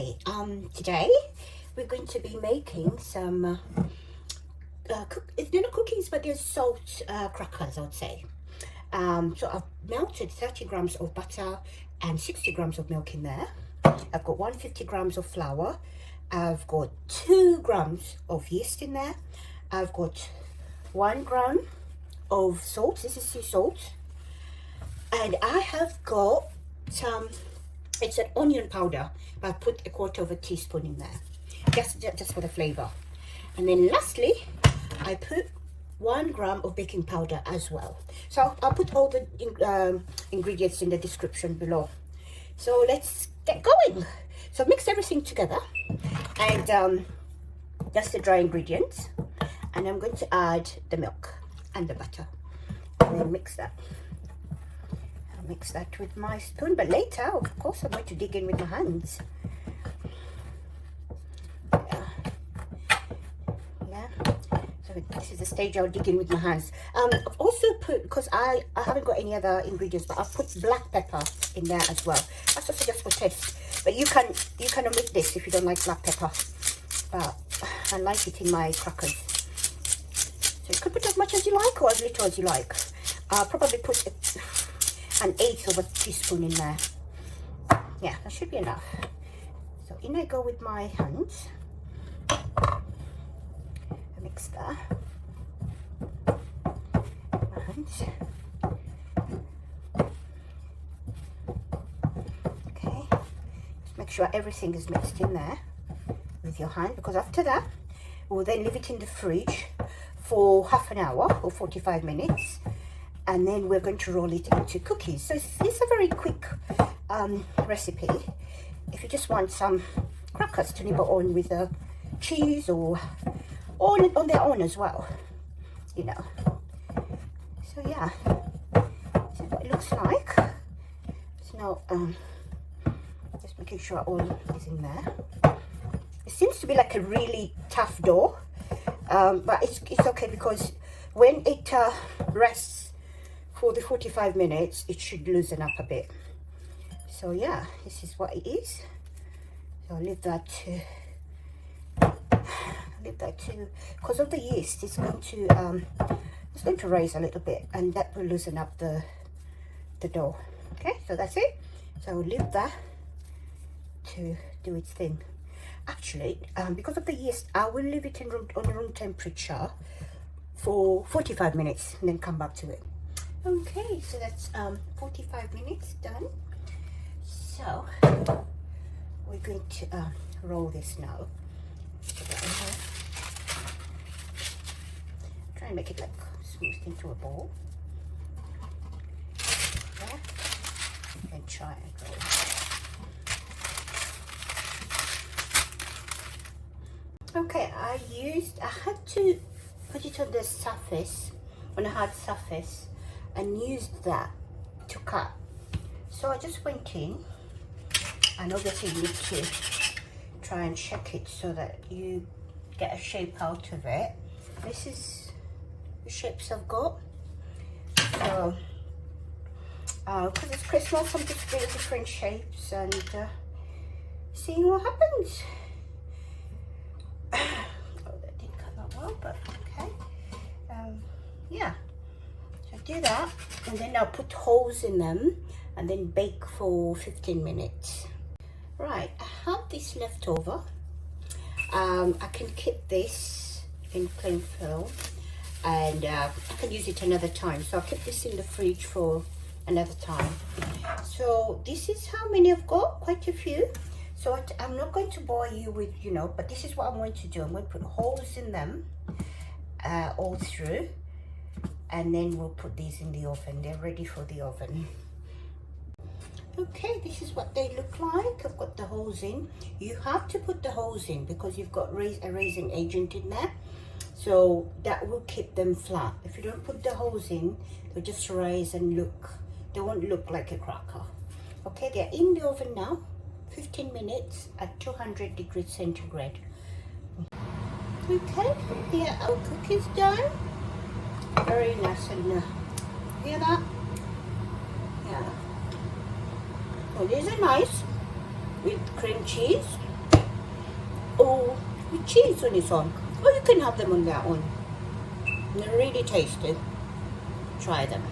Hi, today we're going to be making some, they're not cookies, but they're salt crackers, I would say. So I've melted 30 grams of butter and 60 grams of milk in there. I've got 150 grams of flour. I've got 2 grams of yeast in there. I've got 1 gram of salt. This is sea salt. And I have got some, it's an onion powder. I put 1/4 teaspoon in there, just for the flavor. And then lastly, I put 1 gram of baking powder as well. So I'll put all the ingredients in the description below. So let's get going. So mix everything together, and that's the dry ingredients. And I'm going to add the milk and the butter, and then mix that. I'll mix that with my spoon, but later, of course, I'm going to dig in with my hands. Yeah. So this is the stage I'll dig in with my hands. I've also put, because I haven't got any other ingredients, but I've put black pepper in there as well. That's also just for taste. But you can omit this if you don't like black pepper. But I like it in my crackers. So you could put as much as you like or as little as you like. I'll probably put an 1/8 teaspoon in there. Yeah, that should be enough. So in I go with my hands. I mix that. My hands. Okay. Just make sure everything is mixed in there with your hand, because after that we'll then leave it in the fridge for half an hour or 45 minutes, and then we're going to roll it into cookies. So it's a very quick recipe if you just want some crackers to nibble on with cheese or on their own as well, you know. So yeah, this is what it looks like. So now just making sure all is in there. It seems to be like a really tough dough, but it's okay, because when it rests for the 45 minutes, it should loosen up a bit. So yeah, this is what it is. So I'll leave that to, because of the yeast, it's going to rise a little bit, and that will loosen up the dough. Okay, so that's it. So I'll leave that to do its thing. Actually, because of the yeast, I will leave it on room temperature for 45 minutes and then come back to it. Okay, so that's 45 minutes done. So we're going to roll this now. Try and make it like smoothed into a ball. Yeah. And try and roll. Okay, I had to put it on the surface, on a hard surface, and used that to cut. So I just went in, and obviously you need to try and check it so that you get a shape out of it. This is the shapes I've got. So because it's Christmas, I'm just doing different shapes and seeing what happens. Oh, that didn't come out well, but okay. Yeah, so do that, and then I'll put holes in them and then bake for 15 minutes. Right, I have this left over. I can keep this in plain film, and I can use it another time. So I'll keep this in the fridge for another time. So this is how many I've got, quite a few. So I'm not going to bore you with, but this is what I'm going to do. I'm going to put holes in them all through, and then we'll put these in the oven. They're ready for the oven. Okay, this is what they look like. I've got the holes in. You have to put the holes in because you've got a raising agent in there. So that will keep them flat. If you don't put the holes in, they'll just rise and they won't look like a cracker. Okay, they're in the oven now. 15 minutes at 200 degrees centigrade. Okay, here our cookies done. Very nice and hear that? Yeah. Oh, these are nice. with cream cheese or with cheese on its own, or you can have them on their own. They're really tasty. Try them.